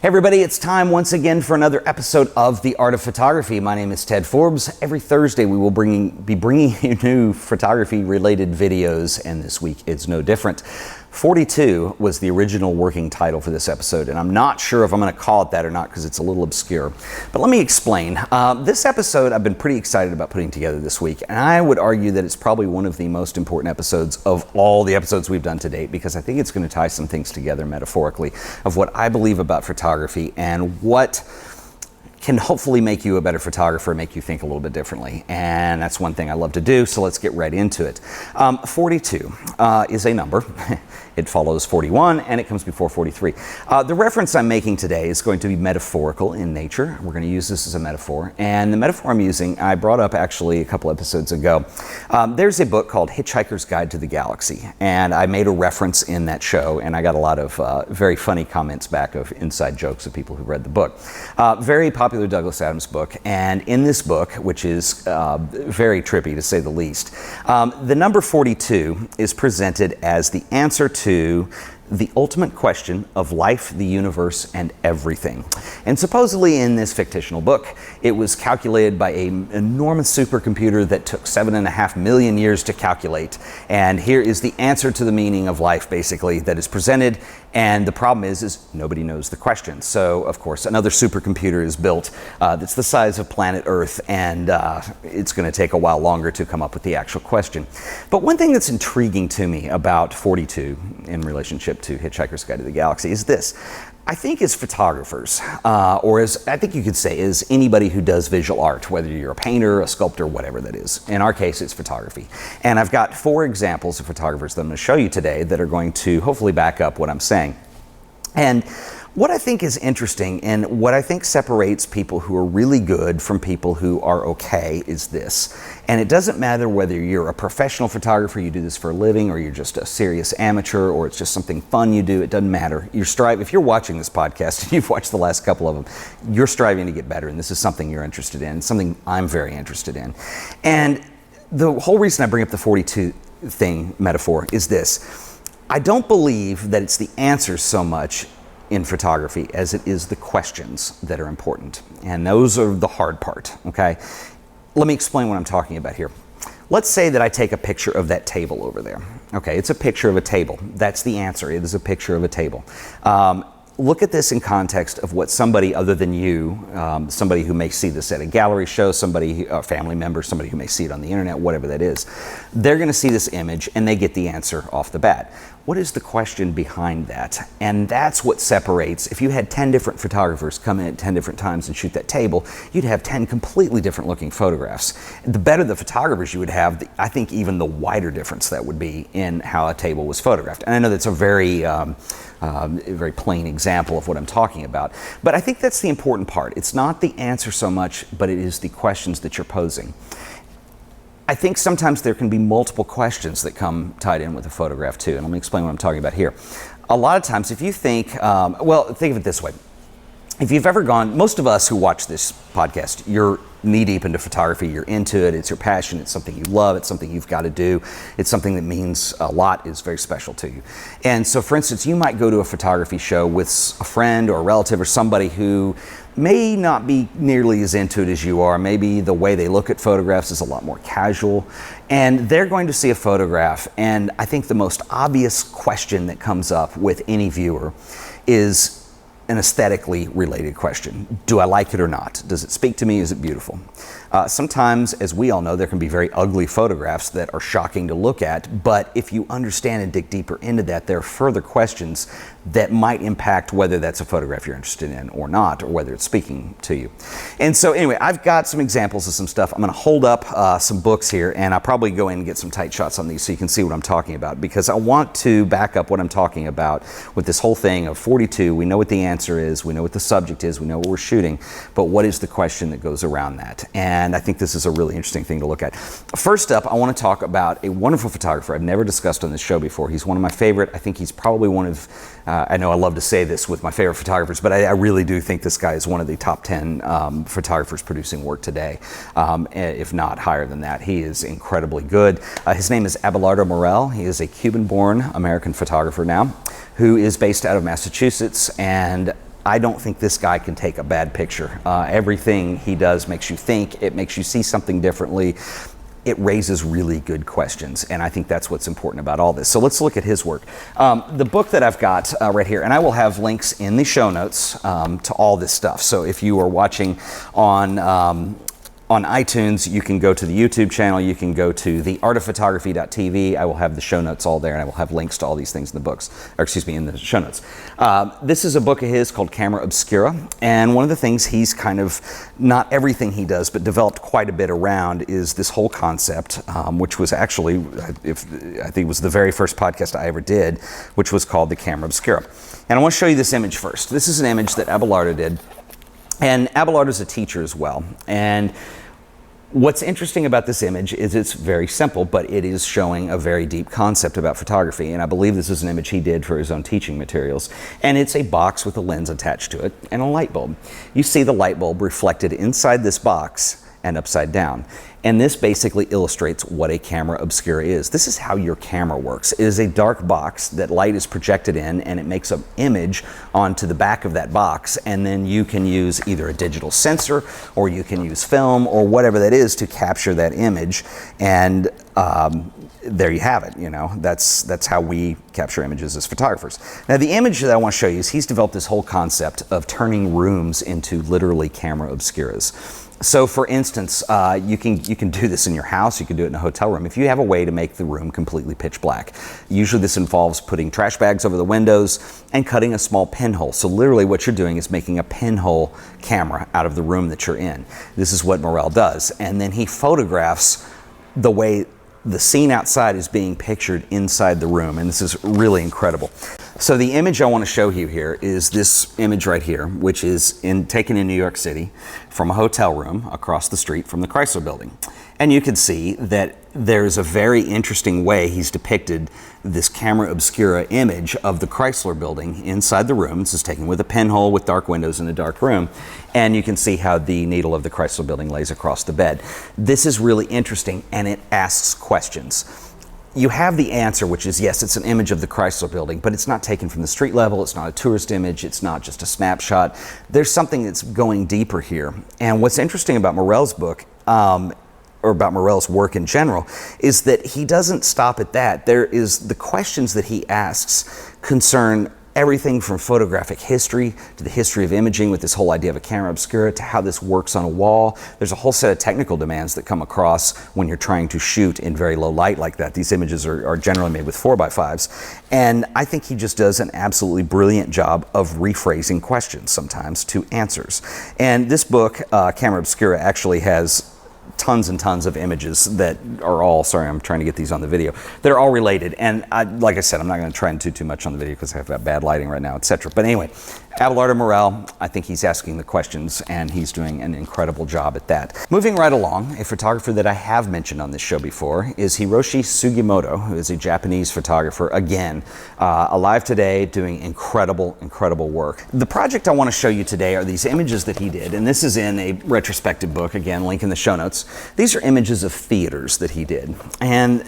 Hey everybody, it's time once again for another episode of The Art of Photography. My name is Ted Forbes. Every Thursday we will be bringing you new photography related videos, and this week it's no different. 42 was the original working title for this episode, and I'm not sure if I'm going to call it that or not because it's a little obscure. But let me explain. This episode I've been pretty excited about putting together this week, and I would argue that it's probably one of the most important episodes of all the episodes we've done to date, because I think it's going to tie some things together metaphorically of what I believe about photography and what can hopefully make you a better photographer, make you think a little bit differently. And that's one thing I love to do, so let's get right into it. 42 is a number. It follows 41 and it comes before 43. The reference I'm making today is going to be metaphorical in nature. We're going to use this as a metaphor. And the metaphor I'm using, I brought up actually a couple episodes ago. There's a book called Hitchhiker's Guide to the Galaxy. And I made a reference in that show, and I got a lot of very funny comments back of inside jokes of people who read the book. Very popular Douglas Adams book. And in this book, which is very trippy to say the least, the number 42 is presented as the answer to the ultimate question of life, the universe, and everything. And supposedly in this fictional book, it was calculated by an enormous supercomputer that took 7.5 million years to calculate. And here is the answer to the meaning of life, basically, that is presented. And the problem is nobody knows the question. So, of course, another supercomputer is built that's the size of planet Earth, and it's going to take a while longer to come up with the actual question. But one thing that's intriguing to me about 42 in relationship to Hitchhiker's Guide to the Galaxy is this. I think as photographers, or as I think you could say as anybody who does visual art, whether you're a painter, a sculptor, whatever that is, in our case it's photography. And I've got 4 examples of photographers that I'm going to show you today that are going to hopefully back up what I'm saying. And what I think is interesting and what I think separates people who are really good from people who are okay is this. And it doesn't matter whether you're a professional photographer, you do this for a living, or you're just a serious amateur, or it's just something fun you do, it doesn't matter. If you're watching this podcast and you've watched the last couple of them, you're striving to get better, and this is something you're interested in, something I'm very interested in. And the whole reason I bring up the 42 thing metaphor is this. I don't believe that it's the answers so much in photography as it is the questions that are important. And those are the hard part, okay? Let me explain what I'm talking about here. Let's say that I take a picture of that table over there. Okay, it's a picture of a table. That's the answer. It is a picture of a table. Look at this in context of what somebody other than you, somebody who may see this at a gallery show, somebody, a family member, somebody who may see it on the internet, whatever that is, they're going to see this image and they get the answer off the bat. What is the question behind that? And that's what separates. If you had 10 different photographers come in at 10 different times and shoot that table, you'd have 10 completely different looking photographs. The better the photographers you would have, I think even the wider difference that would be in how a table was photographed. And I know that's a very plain example of what I'm talking about. But I think that's the important part. It's not the answer so much, but it is the questions that you're posing. I think sometimes there can be multiple questions that come tied in with a photograph too, and let me explain what I'm talking about here. A lot of times if you think, think of it this way. If you've ever gone, most of us who watch this podcast, you're knee deep into photography, you're into it, it's your passion, it's something you love, it's something you've got to do, it's something that means a lot, is very special to you. And so for instance, you might go to a photography show with a friend or a relative or somebody who may not be nearly as into it as you are. Maybe the way they look at photographs is a lot more casual, and they're going to see a photograph, and I think the most obvious question that comes up with any viewer is an aesthetically related question. Do I like it or not? Does it speak to me? Is it beautiful? Sometimes, as we all know, there can be very ugly photographs that are shocking to look at, but if you understand and dig deeper into that, there are further questions that might impact whether that's a photograph you're interested in or not, or whether it's speaking to you. And so anyway, I've got some examples of some stuff. I'm going to hold up some books here, and I'll probably go in and get some tight shots on these so you can see what I'm talking about, because I want to back up what I'm talking about with this whole thing of 42. We know what the answer is, we know what the subject is, we know what we're shooting, but what is the question that goes around that? And I think this is a really interesting thing to look at. First up, I want to talk about a wonderful photographer I've never discussed on this show before. He's one of my favorite. I think he's probably one of, I know I love to say this with my favorite photographers, but I really do think this guy is one of the top 10 photographers producing work today, if not higher than that. He is incredibly good. His name is Abelardo Morell. He is a Cuban-born American photographer now, who is based out of Massachusetts, and I don't think this guy can take a bad picture. Everything he does makes you think, it makes you see something differently. It raises really good questions, and I think that's what's important about all this. So let's look at his work. The book that I've got right here, and I will have links in the show notes to all this stuff. So if you are watching on iTunes, you can go to the YouTube channel, you can go to theartofphotography.tv. I will have the show notes all there, and I will have links to all these things in the books, or excuse me, in the show notes. This is a book of his called Camera Obscura, and one of the things he's kind of, not everything he does, but developed quite a bit around is this whole concept, which was actually, I think it was the very first podcast I ever did, which was called the Camera Obscura. And I want to show you this image first. This is an image that Abelardo did, and Abelardo's a teacher as well. And what's interesting about this image is it's very simple, but it is showing a very deep concept about photography. And I believe this is an image he did for his own teaching materials. And it's a box with a lens attached to it and a light bulb. You see the light bulb reflected inside this box and upside down. And this basically illustrates what a camera obscura is. This is how your camera works. It is a dark box that light is projected in, and it makes an image onto the back of that box, and then you can use either a digital sensor or you can use film or whatever that is to capture that image. And there you have it. You know, that's how we capture images as photographers. Now, the image that I want to show you is he's developed this whole concept of turning rooms into literally camera obscuras. So for instance, you can do this in your house, you can do it in a hotel room. If you have a way to make the room completely pitch black, usually this involves putting trash bags over the windows and cutting a small pinhole. So literally what you're doing is making a pinhole camera out of the room that you're in. This is what Morell does. And then he photographs the way the scene outside is being pictured inside the room, and this is really incredible. So the image I want to show you here is this image right here, which is taken in New York City from a hotel room across the street from the Chrysler Building. And you can see that there's a very interesting way he's depicted this camera obscura image of the Chrysler Building inside the room. This is taken with a pinhole with dark windows in a dark room. And you can see how the needle of the Chrysler Building lays across the bed. This is really interesting, and it asks questions. You have the answer, which is yes, it's an image of the Chrysler Building, but it's not taken from the street level, it's not a tourist image, it's not just a snapshot. There's something that's going deeper here. And what's interesting about Morell's book, or about Morell's work in general, is that he doesn't stop at that. The questions that he asks concern everything from photographic history to the history of imaging with this whole idea of a camera obscura to how this works on a wall. There's a whole set of technical demands that come across when you're trying to shoot in very low light like that. These images are generally made with 4x5s. And I think he just does an absolutely brilliant job of rephrasing questions sometimes to answers. And this book, Camera Obscura, actually has tons and tons of images that are all, sorry, I'm trying to get these on the video, that are all related. And like I said, I'm not going to try and do too much on the video because I've got bad lighting right now, etc. But anyway, Abelardo Morell, I think he's asking the questions, and he's doing an incredible job at that. Moving right along, a photographer that I have mentioned on this show before is Hiroshi Sugimoto, who is a Japanese photographer, again, alive today, doing incredible, incredible work. The project I want to show you today are these images that he did, and this is in a retrospective book, again, link in the show notes. These are images of theaters that he did, and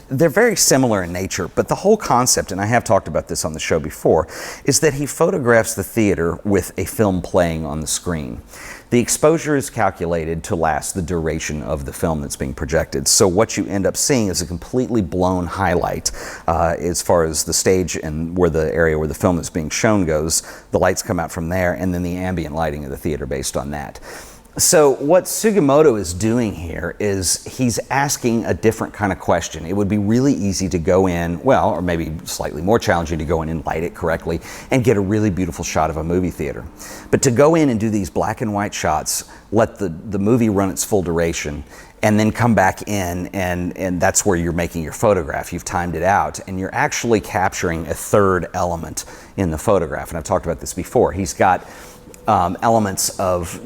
they're very similar in nature, but the whole concept, and I have talked about this on the show before, is that he photographs the theater with a film playing on the screen. The exposure is calculated to last the duration of the film that's being projected. So what you end up seeing is a completely blown highlight as far as the stage and where the area where the film is being shown goes. The lights come out from there, and then the ambient lighting of the theater based on that. So what Sugimoto is doing here is he's asking a different kind of question. It would be really easy to go in, well, or maybe slightly more challenging to go in and light it correctly and get a really beautiful shot of a movie theater. But to go in and do these black and white shots, let the movie run its full duration, and then come back in, and that's where you're making your photograph. You've timed it out, and you're actually capturing a third element in the photograph. And I've talked about this before. He's got elements of,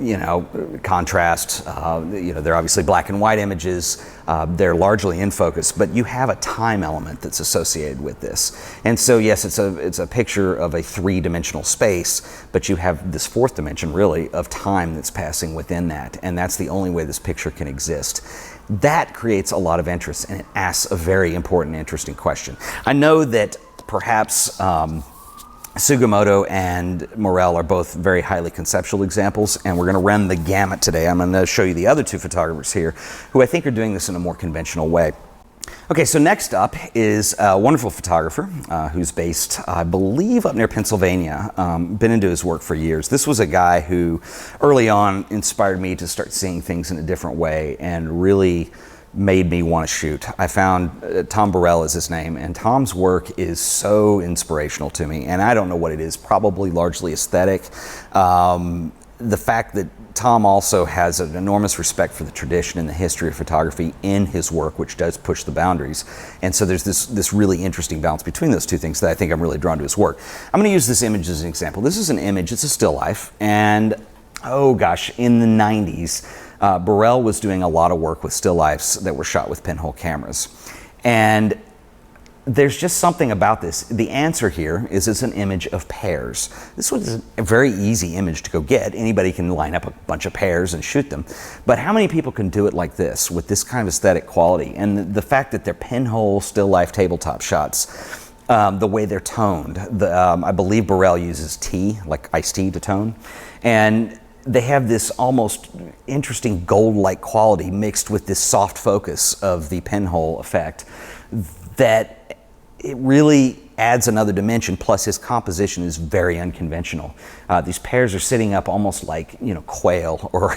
contrast. They're obviously black and white images. They're largely in focus, but you have a time element that's associated with this. And so, yes, it's a picture of a three-dimensional space, but you have this fourth dimension, really, of time that's passing within that. And that's the only way this picture can exist. That creates a lot of interest, and it asks a very important, interesting question. I know that perhaps Sugimoto and Morell are both very highly conceptual examples, and we're going to run the gamut today. I'm going to show you the other two photographers here who I think are doing this in a more conventional way. Okay, so next up is a wonderful photographer who's based, I believe, up near Pennsylvania. Been into his work for years. This was a guy who early on inspired me to start seeing things in a different way and really made me want to shoot. I found Tom Baril is his name, and Tom's work is so inspirational to me, and I don't know what it is, probably largely aesthetic. The fact that Tom also has an enormous respect for the tradition and the history of photography in his work, which does push the boundaries. And so there's this really interesting balance between those two things that I think I'm really drawn to his work. I'm going to use this image as an example. This is an image, it's a still life, and oh gosh, in the 90s, Baril was doing a lot of work with still lifes that were shot with pinhole cameras. And there's just something about this. The answer here is it's an image of pears. This was a very easy image to go get. Anybody can line up a bunch of pears and shoot them. But how many people can do it like this with this kind of aesthetic quality? And the fact that they're pinhole, still life tabletop shots, the way they're toned. I believe Baril uses tea, like iced tea to tone. And they have this almost interesting gold-like quality mixed with this soft focus of the pinhole effect that it really adds another dimension. Plus his composition is very unconventional. These pears are sitting up almost like, quail or,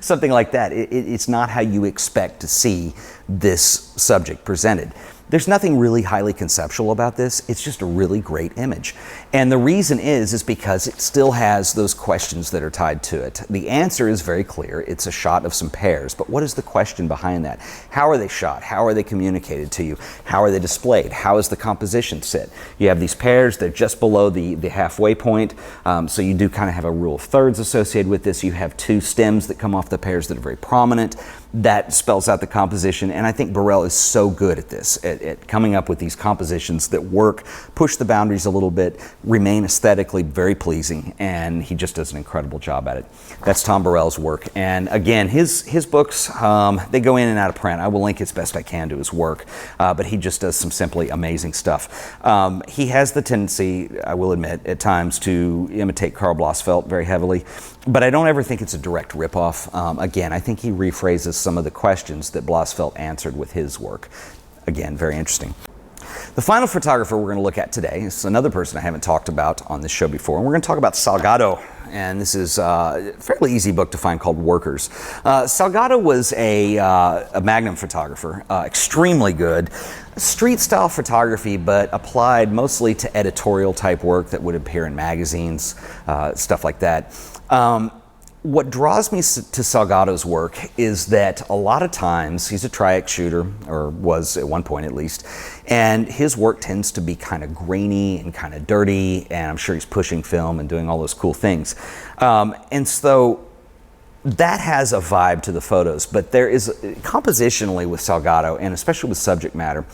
something like that. It's not how you expect to see this subject presented. There's nothing really highly conceptual about this. It's just a really great image. And the reason is because it still has those questions that are tied to it. The answer is very clear. It's a shot of some pears. But what is the question behind that? How are they shot? How are they communicated to you? How are they displayed? How is the composition set? You have these pears. They're just below the halfway point. So you do kind of have a rule of thirds associated with this. You have two stems that come off the pears that are very prominent. That spells out the composition, and I think Baril is so good at this, at coming up with these compositions that work, push the boundaries a little bit, remain aesthetically very pleasing, and he just does an incredible job at it. That's Tom Baril's work, and again, his books, they go in and out of print. I will link as best I can to his work, but he just does some simply amazing stuff. He has the tendency, I will admit, at times to imitate Karl Blossfeldt very heavily, but I don't ever think it's a direct ripoff. Again, I think he rephrases some of the questions that Blossfeldt answered with his work. Again, very interesting. The final photographer we're going to look at today is another person I haven't talked about on this show before, and we're going to talk about Salgado. And this is a fairly easy book to find called Workers. Salgado was a Magnum photographer, extremely good. Street style photography, but applied mostly to editorial type work that would appear in magazines, stuff like that. What draws me to Salgado's work is that a lot of times he's a Tri-X shooter, or was at one point at least, and his work tends to be kind of grainy and kind of dirty, and I'm sure he's pushing film and doing all those cool things. And so that has a vibe to the photos, but there is, compositionally with Salgado, and especially with subject matter,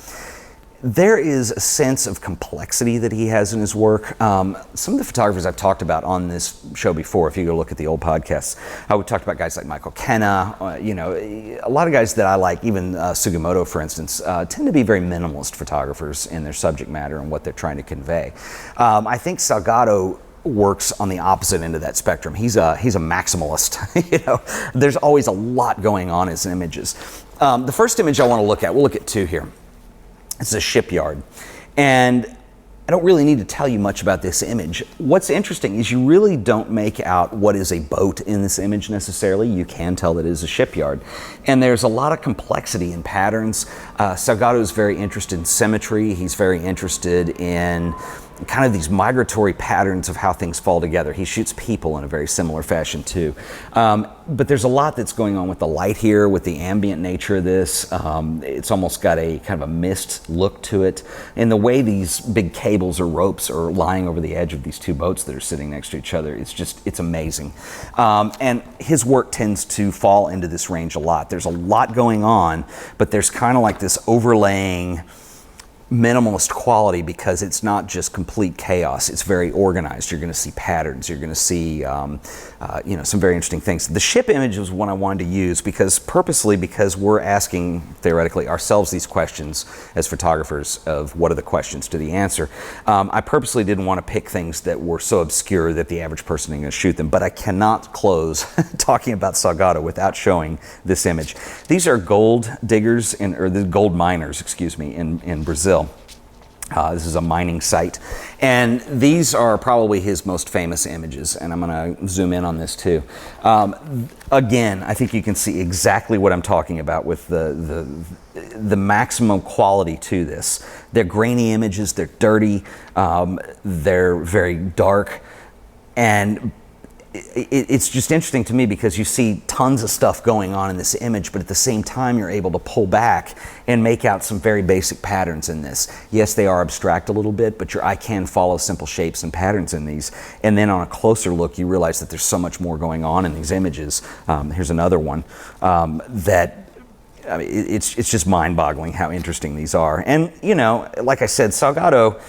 there is a sense of complexity that he has in his work. Some of the photographers I've talked about on this show before, if you go look at the old podcasts, we talked about guys like Michael Kenna, a lot of guys that I like, even Sugimoto, for instance, tend to be very minimalist photographers in their subject matter and what they're trying to convey. I think Salgado works on the opposite end of that spectrum. He's a maximalist. There's always a lot going on in his images. The first image I want to look at, we'll look at two here. It's a shipyard, and I don't really need to tell you much about this image. What's interesting is you really don't make out what is a boat in this image necessarily. You can tell that it is a shipyard, and there's a lot of complexity in patterns. Salgado is very interested in symmetry. He's very interested in kind of these migratory patterns of how things fall together. He shoots people in a very similar fashion too. But there's a lot that's going on with the light here, with the ambient nature of this. It's almost got a kind of a mist look to it. And the way these big cables or ropes are lying over the edge of these two boats that are sitting next to each other, it's amazing. And his work tends to fall into this range a lot. There's a lot going on, but there's kind of like this overlaying minimalist quality because it's not just complete chaos. It's very organized. You're going to see patterns. You're going to see some very interesting things. The ship image was one I wanted to use because we're asking theoretically ourselves these questions as photographers of what are the questions to the answer. I purposely didn't want to pick things that were so obscure that the average person isn't going to shoot them, but I cannot close talking about Salgado without showing this image. These are gold diggers or the gold miners, excuse me, in Brazil. This is a mining site, and these are probably his most famous images, and I'm going to zoom in on this too. Again, I think you can see exactly what I'm talking about with the maximum quality to this. They're grainy images, they're dirty, they're very dark, and it's just interesting to me because you see tons of stuff going on in this image, but at the same time you're able to pull back and make out some very basic patterns in this. Yes, they are abstract a little bit, but your eye can follow simple shapes and patterns in these. And then on a closer look, you realize that there's so much more going on in these images. Here's another one it's just mind-boggling how interesting these are. And, like I said, Salgado,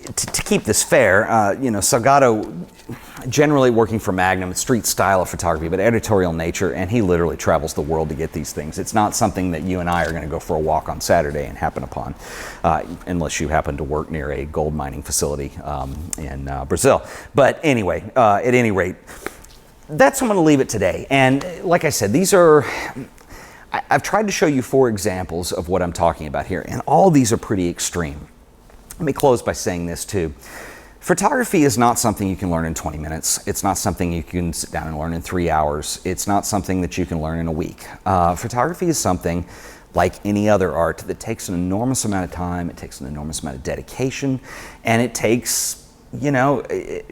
to keep this fair, Salgado, generally working for Magnum, street style of photography, but editorial nature, and he literally travels the world to get these things. It's not something that you and I are going to go for a walk on Saturday and happen upon, unless you happen to work near a gold mining facility in Brazil. But anyway, at any rate, that's how I'm going to leave it today. And like I said, I've tried to show you 4 examples of what I'm talking about here, and all these are pretty extreme. Let me close by saying this too. Photography is not something you can learn in 20 minutes. It's not something you can sit down and learn in 3 hours. It's not something that you can learn in a week. Photography is something like any other art that takes an enormous amount of time, it takes an enormous amount of dedication, and it takes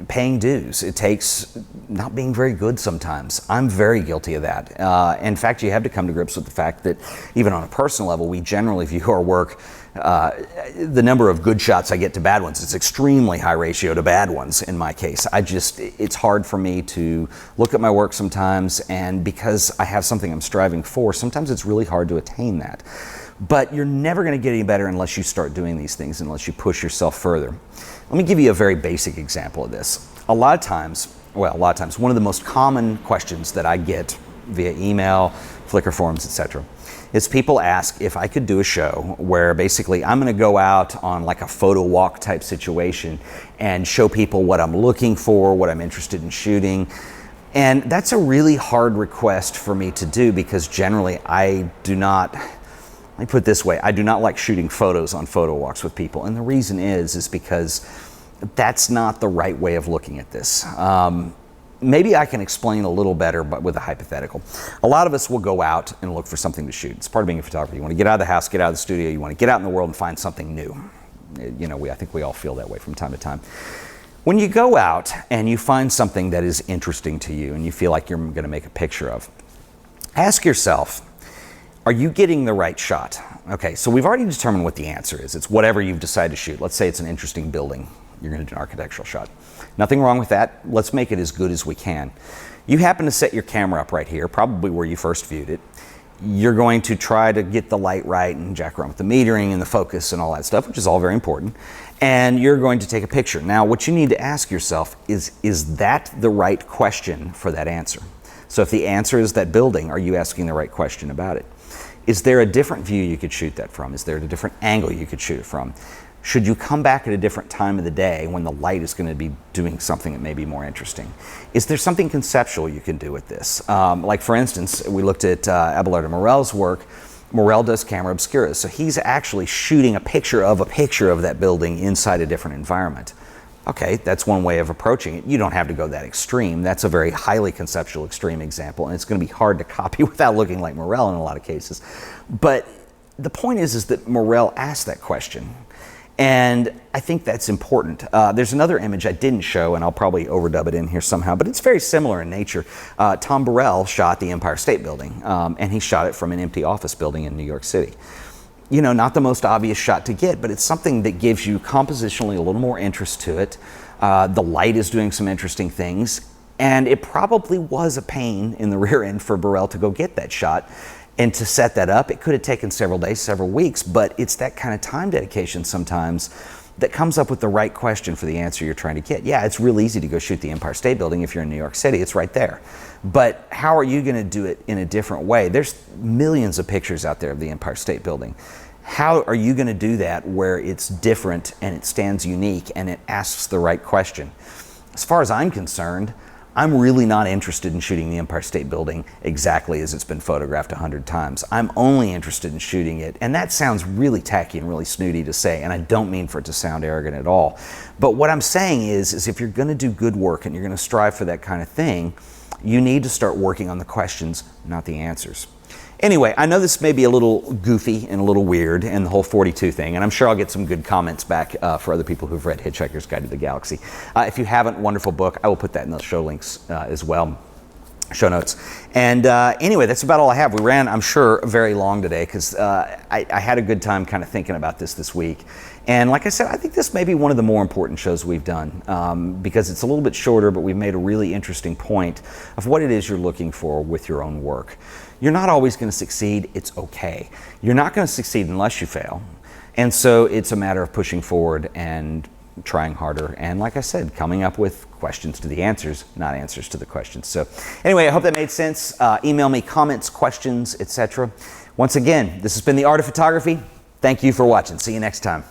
paying dues. It takes not being very good sometimes. I'm very guilty of that. In fact, you have to come to grips with the fact that even on a personal level, we generally view our work, the number of good shots I get to bad ones, it's extremely high ratio to bad ones in my case. It's hard for me to look at my work sometimes, and because I have something I'm striving for, sometimes it's really hard to attain that. But you're never going to get any better unless you start doing these things, unless you push yourself further. Let me give you a very basic example of this. A lot of times, one of the most common questions that I get via email, Flickr forums, etc., is people ask if I could do a show where basically I'm going to go out on like a photo walk type situation and show people what I'm looking for, what I'm interested in shooting. And that's a really hard request for me to do because generally let me put it this way, I do not like shooting photos on photo walks with people. And the reason is because that's not the right way of looking at this. Maybe I can explain a little better, but with a hypothetical. A lot of us will go out and look for something to shoot. It's part of being a photographer. You want to get out of the house, get out of the studio, you want to get out in the world and find something new. I think we all feel that way from time to time. When you go out and you find something that is interesting to you and you feel like you're going to make a picture of, ask yourself, are you getting the right shot? Okay, so we've already determined what the answer is. It's whatever you've decided to shoot. Let's say it's an interesting building. You're going to do an architectural shot. Nothing wrong with that. Let's make it as good as we can. You happen to set your camera up right here, probably where you first viewed it. You're going to try to get the light right and jack around with the metering and the focus and all that stuff, which is all very important. And you're going to take a picture. Now, what you need to ask yourself is that the right question for that answer? So if the answer is that building, are you asking the right question about it? Is there a different view you could shoot that from? Is there a different angle you could shoot it from? Should you come back at a different time of the day when the light is going to be doing something that may be more interesting? Is there something conceptual you can do with this? Like for instance, we looked at Abelardo Morell's work. Morell does Camera Obscura, so he's actually shooting a picture of that building inside a different environment. Okay, that's one way of approaching it. You don't have to go that extreme. That's a very highly conceptual extreme example, and it's going to be hard to copy without looking like Morell in a lot of cases. But the point is that Morell asked that question. And I think that's important. There's another image I didn't show, and I'll probably overdub it in here somehow, but it's very similar in nature. Tom Baril shot the Empire State Building, and he shot it from an empty office building in New York City. Not the most obvious shot to get, but it's something that gives you compositionally a little more interest to it. The light is doing some interesting things, and it probably was a pain in the rear end for Baril to go get that shot. And to set that up, it could have taken several days, several weeks, but it's that kind of time dedication sometimes that comes up with the right question for the answer you're trying to get. Yeah, it's real easy to go shoot the Empire State Building if you're in New York City, it's right there. But how are you gonna do it in a different way? There's millions of pictures out there of the Empire State Building. How are you gonna do that where it's different and it stands unique and it asks the right question? As far as I'm concerned, I'm really not interested in shooting the Empire State Building exactly as it's been photographed 100 times. I'm only interested in shooting it, and that sounds really tacky and really snooty to say, and I don't mean for it to sound arrogant at all. But what I'm saying is if you're gonna do good work and you're gonna strive for that kind of thing, you need to start working on the questions, not the answers. Anyway, I know this may be a little goofy and a little weird, and the whole 42 thing, and I'm sure I'll get some good comments back for other people who've read Hitchhiker's Guide to the Galaxy. If you haven't, wonderful book. I will put that in the show links as well, show notes. And anyway, that's about all I have. We ran, I'm sure, very long today because I had a good time kind of thinking about this week. And like I said, I think this may be one of the more important shows we've done because it's a little bit shorter, but we've made a really interesting point of what it is you're looking for with your own work. You're not always going to succeed. It's okay. You're not going to succeed unless you fail. And so it's a matter of pushing forward and trying harder. And like I said, coming up with questions to the answers, not answers to the questions. So anyway, I hope that made sense. Email me comments, questions, etc. Once again, this has been The Art of Photography. Thank you for watching. See you next time.